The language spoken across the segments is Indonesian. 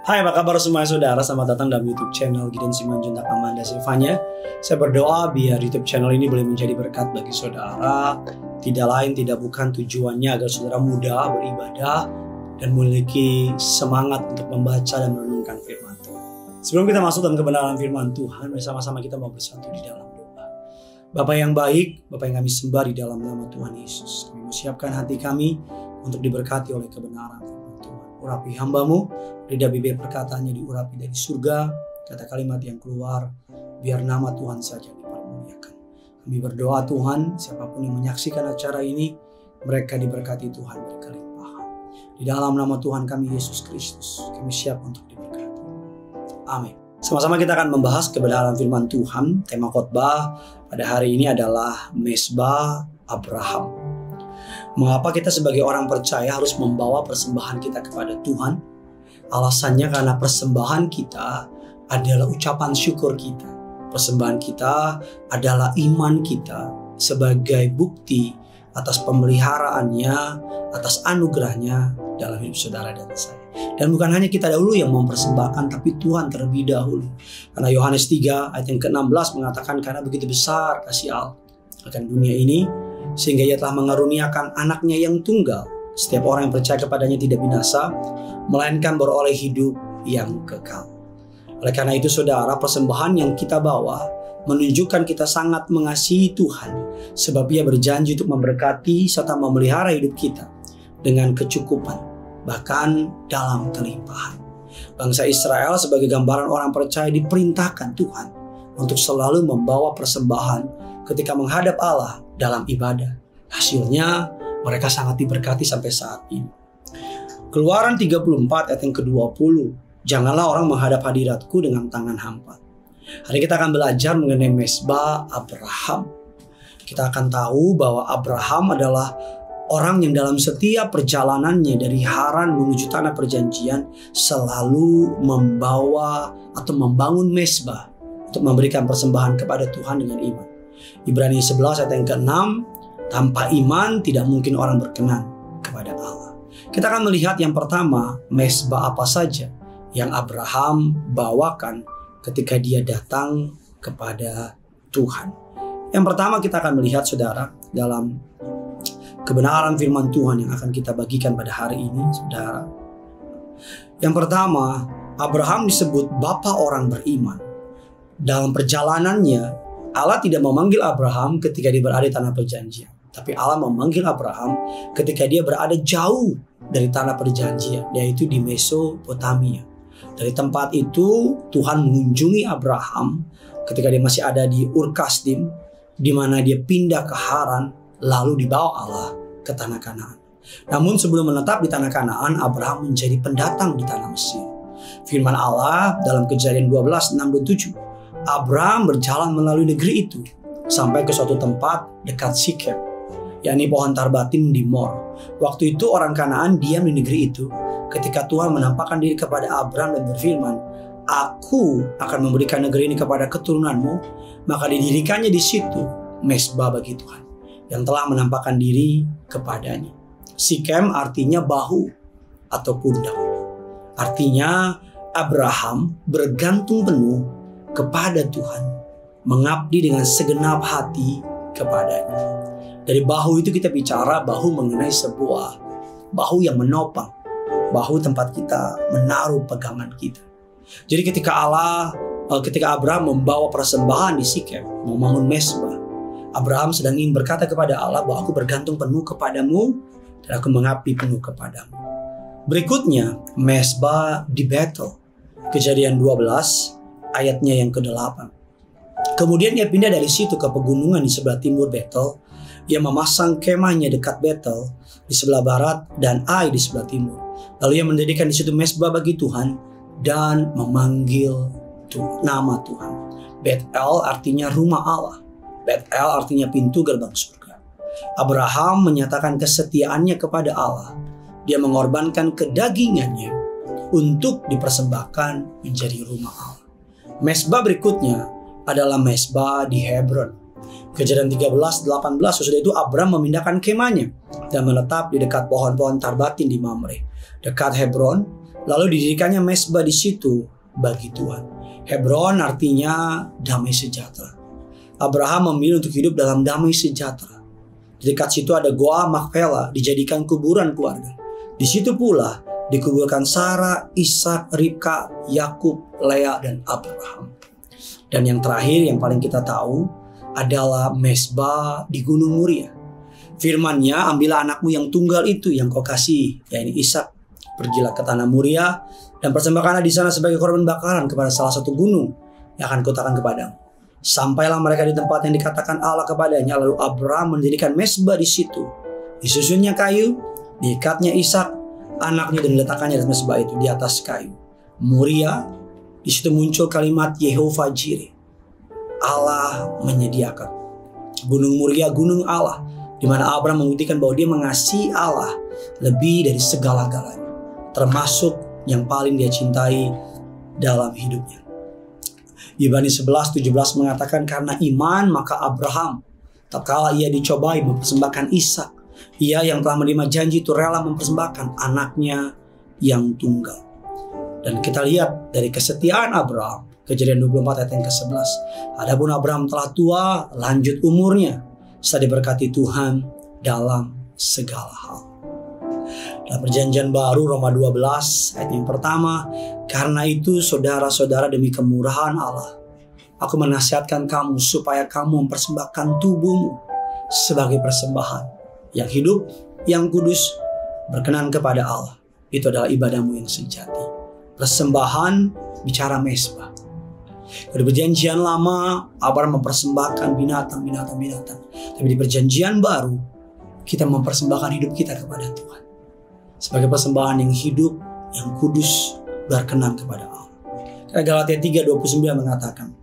Hai, apa kabar semua saudara? Selamat datang dalam YouTube channel Gideon Simanjuntak Amanda Silvanya. Saya berdoa biar YouTube channel ini boleh menjadi berkat bagi saudara. Tidak lain, tidak bukan tujuannya agar saudara mudah beribadah dan memiliki semangat untuk membaca dan merenungkan firman Tuhan. Sebelum kita masuk dalam kebenaran firman Tuhan, bersama-sama kita mau bersatu di dalam doa. Bapa yang baik, Bapa yang kami sembah di dalam nama Tuhan Yesus. Kami mau siapkan hati kami untuk diberkati oleh kebenaran firman Tuhan. Urapi hamba-Mu, lidah bibir perkataannya diurapi dari surga, kata kalimat yang keluar, biar nama Tuhan saja dipermuliakan. Kami berdoa Tuhan, siapapun yang menyaksikan acara ini, mereka diberkati Tuhan berkelimpahan. Di dalam nama Tuhan kami Yesus Kristus, kami siap untuk diberkati. Amin. Sama-sama kita akan membahas kebenaran firman Tuhan. Tema khotbah pada hari ini adalah Mezbah Abraham. Mengapa kita sebagai orang percaya harus membawa persembahan kita kepada Tuhan? Alasannya karena persembahan kita adalah ucapan syukur kita. Persembahan kita adalah iman kita sebagai bukti atas pemeliharaannya, atas anugerahnya dalam hidup saudara dan saya. Dan bukan hanya kita dahulu yang mempersembahkan, tapi Tuhan terlebih dahulu. Karena Yohanes 3 ayat yang ke-16 mengatakan, karena begitu besar kasih Allah akan dunia ini, sehingga ia telah mengaruniakan anaknya yang tunggal. Setiap orang yang percaya kepadanya tidak binasa, melainkan beroleh hidup yang kekal. Oleh karena itu saudara, persembahan yang kita bawa menunjukkan kita sangat mengasihi Tuhan, sebab Ia berjanji untuk memberkati serta memelihara hidup kita dengan kecukupan, bahkan dalam kelimpahan. Bangsa Israel sebagai gambaran orang percaya diperintahkan Tuhan untuk selalu membawa persembahan ketika menghadap Allah dalam ibadah. Hasilnya mereka sangat diberkati sampai saat ini. Keluaran 34 ayat yang ke-20. Janganlah orang menghadap hadiratku dengan tangan hampa. Hari kita akan belajar mengenai Mezbah Abraham. Kita akan tahu bahwa Abraham adalah orang yang dalam setiap perjalanannya dari Haran menuju tanah perjanjian selalu membawa atau membangun mezbah untuk memberikan persembahan kepada Tuhan dengan iman. Ibrani 11 ayat yang ke-6, tanpa iman tidak mungkin orang berkenan kepada Allah. Kita akan melihat yang pertama, mezbah apa saja yang Abraham bawakan ketika dia datang kepada Tuhan. Yang pertama kita akan melihat saudara dalam kebenaran firman Tuhan yang akan kita bagikan pada hari ini saudara. Yang pertama, Abraham disebut bapa orang beriman. Dalam perjalanannya, Allah tidak memanggil Abraham ketika dia berada di tanah perjanjian. Tapi Allah memanggil Abraham ketika dia berada jauh dari tanah perjanjian, yaitu di Mesopotamia. Dari tempat itu Tuhan mengunjungi Abraham ketika dia masih ada di Ur Kasdim, di mana dia pindah ke Haran, lalu dibawa Allah ke tanah Kanaan. Namun sebelum menetap di tanah Kanaan, Abraham menjadi pendatang di tanah Mesir. Firman Allah dalam Kejadian 12:6-7, Abraham berjalan melalui negeri itu sampai ke suatu tempat dekat Sikem, yakni pohon tarbatin di Mor. Waktu itu orang Kanaan diam di negeri itu ketika Tuhan menampakkan diri kepada Abraham dan berfirman, Aku akan memberikan negeri ini kepada keturunanmu. Maka didirikannya di situ mezbah bagi Tuhan yang telah menampakkan diri kepadanya. Sikem artinya bahu atau pundak. Artinya Abraham bergantung penuh kepada Tuhan, mengabdi dengan segenap hati kepadanya. Dari bahu itu kita bicara bahu mengenai sebuah bahu yang menopang, bahu tempat kita menaruh pegangan kita. Jadi ketika Abraham membawa persembahan di Sikem, membangun mezbah, Abraham sedang ingin berkata kepada Allah bahwa aku bergantung penuh kepadamu dan aku mengabdi penuh kepadamu. Berikutnya mezbah di Betel, Kejadian 12 ayatnya yang ke-8. Kemudian ia pindah dari situ ke pegunungan di sebelah timur Betel. Ia memasang kemahnya dekat Betel di sebelah barat dan Ai di sebelah timur. Lalu ia mendirikan di situ mezbah bagi Tuhan dan memanggil nama Tuhan. Betel artinya rumah Allah. Betel artinya pintu gerbang surga. Abraham menyatakan kesetiaannya kepada Allah. Dia mengorbankan kedagingannya untuk dipersembahkan menjadi rumah Allah. Mezbah berikutnya adalah mezbah di Hebron. Kejadian 13:18, sesudah itu Abraham memindahkan kemahnya dan menetap di dekat pohon-pohon tarbatin di Mamre, dekat Hebron, Lalu didirikannya mezbah di situ bagi Tuhan. Hebron artinya damai sejahtera. Abraham memilih untuk hidup dalam damai sejahtera. Di dekat situ ada Goa Makpela, dijadikan kuburan keluarga. Di situ pula dikuburkan Sarah, Ishak, Ribka, Yakub, Lea, dan Abraham. Dan yang terakhir yang paling kita tahu adalah mezbah di Gunung Moria. Firman-Nya, ambillah anakmu yang tunggal itu yang kau kasih, yaitu Ishak. Pergilah ke tanah Moria dan persembahkanlah di sana sebagai korban bakaran kepada salah satu gunung yang akan kutakan kepadamu. Sampailah mereka di tempat yang dikatakan Allah kepadanya. Lalu Abraham mendirikan mezbah di situ. Disusunnya kayu, diikatnya Ishak anaknya dan diletakkannya di mezbah itu di atas kayu. Moria, di situ muncul kalimat Yehovah Jireh, Allah menyediakan. Gunung Moria, gunung Allah, di mana Abraham membuktikan bahwa dia mengasihi Allah lebih dari segala-galanya, termasuk yang paling dia cintai dalam hidupnya. Ibrani 11:17 mengatakan, karena iman maka Abraham, tatkala ia dicobai mempersembahkan Ishak, ia yang telah menerima janji itu rela mempersembahkan anaknya yang tunggal. Dan kita lihat dari kesetiaan Abraham, Kejadian 24 ayat yang ke-11. Adapun Abraham telah tua, lanjut umurnya, serta diberkati Tuhan dalam segala hal. Dalam perjanjian baru Roma 12 ayat yang pertama, karena itu saudara-saudara demi kemurahan Allah, aku menasihatkan kamu supaya kamu mempersembahkan tubuhmu sebagai persembahan yang hidup, yang kudus, berkenan kepada Allah. Itu adalah ibadahmu yang sejati. Persembahan bicara mezbah. Di perjanjian lama Abraham mempersembahkan binatang. Tapi di perjanjian baru kita mempersembahkan hidup kita kepada Tuhan sebagai persembahan yang hidup, yang kudus, berkenan kepada Allah. Galatia 3:29 mengatakan,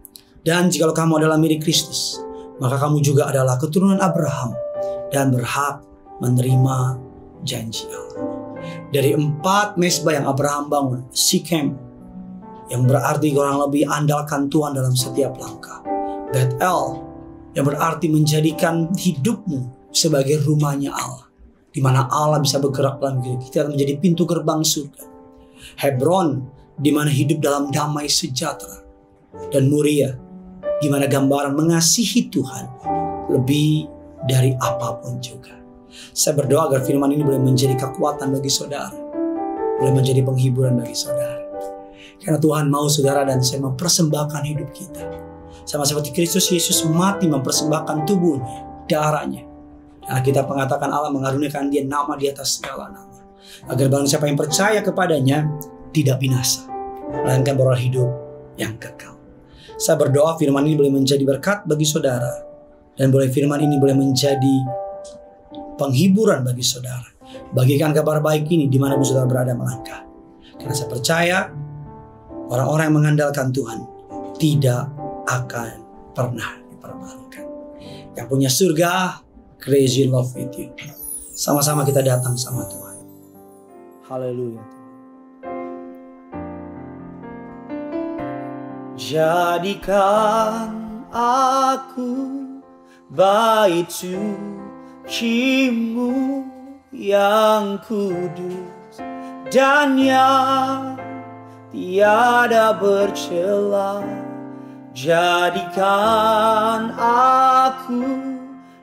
dan jikalau kamu adalah milik Kristus, maka kamu juga adalah keturunan Abraham dan berhak menerima janji Allah. Dari 4 mezbah yang Abraham bangun, Sikem, yang berarti kurang lebih andalkan Tuhan dalam setiap langkah. Bethel, yang berarti menjadikan hidupmu sebagai rumahnya Allah, di mana Allah bisa bergerak dalam hidup kita menjadi pintu gerbang surga. Hebron, di mana hidup dalam damai sejahtera. Dan Moria, di mana gambaran mengasihi Tuhan lebih dari apapun juga. Saya berdoa agar firman ini boleh menjadi kekuatan bagi saudara, boleh menjadi penghiburan bagi saudara. Karena Tuhan mau saudara dan saya mempersembahkan hidup kita, sama seperti Kristus Yesus mati mempersembahkan tubuhnya, darahnya. Alkitab mengatakan Allah mengaruniakan dia nama di atas segala nama, agar barang siapa yang percaya kepadanya tidak binasa, melainkan beroleh hidup yang kekal. Saya berdoa firman ini boleh menjadi berkat bagi saudara, dan boleh firman ini boleh menjadi penghiburan bagi saudara. Bagikan kabar baik ini dimanapun saudara berada melangkah. Karena saya percaya orang-orang yang mengandalkan Tuhan tidak akan pernah dipermalukan. Yang punya surga, crazy in love with you. Sama-sama kita datang sama Tuhan. Haleluya. Jadikan aku bait suci-Mu yang kudus dan yang tiada bercela. Jadikan aku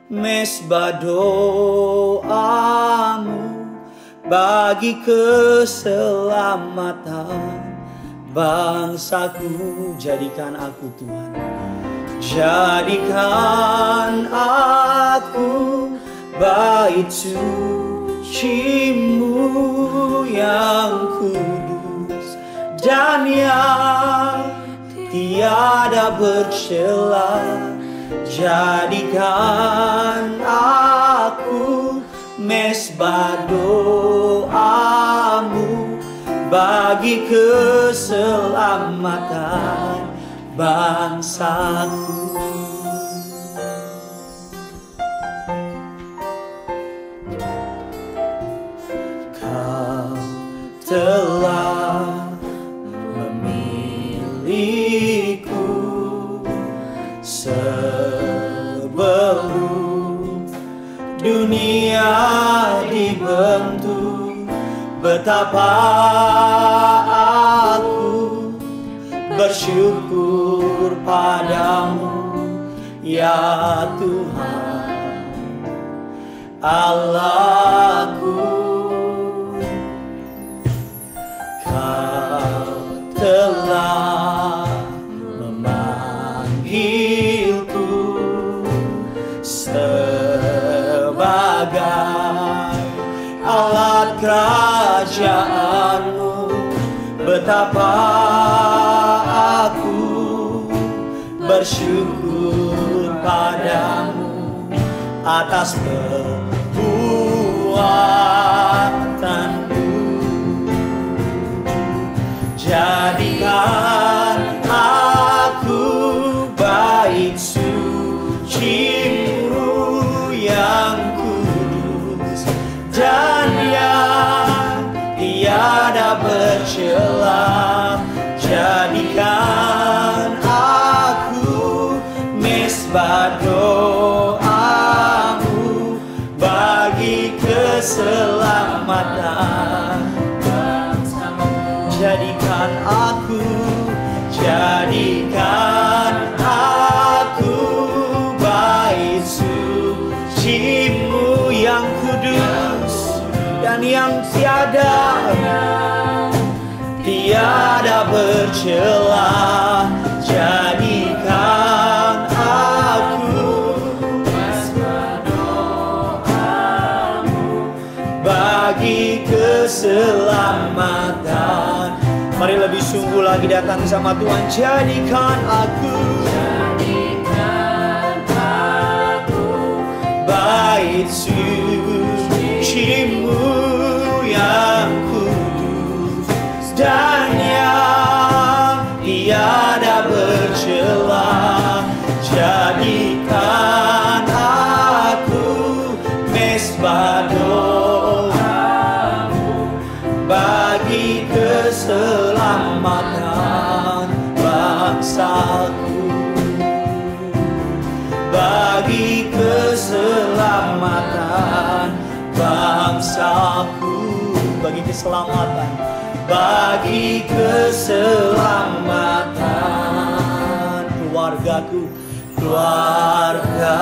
mezbah doamu bagi keselamatan bangsaku. Jadikan aku Tuhan, jadikan aku bait suci-Mu yang kudus dan yang tiada bercela. Jadikan aku mezbah doamu bagi keselamatan bangsaku. Kau telah memilihku sebelum dunia dibentuk, betapa aku bersyukur padamu, ya Tuhan Allahku. Kau telah memanggilku sebagai alat kerajaanmu, betapa aku bersyukur padamu atas perbuatanmu. Jadikan aku bait suci-Mu yang kudus dan yang tiada bercela. Jadikan aku mesbah doamu bagi keselamatan. Jadikan aku bait suci-Mu yang kudus dan yang tiada bercela. Jadikan aku mesbah doamu bagi keselamatan. Mari lebih sungguh lagi datang sama Tuhan. Jadikan aku bait suci-Mu yang kudus dan yang tiada bercela. Jadikan aku mesbah doamu bagi keselamatan bangsaku, bagi keselamatan bangsaku, bagi keselamatan, bagi keselamatan keluargaku, keluarga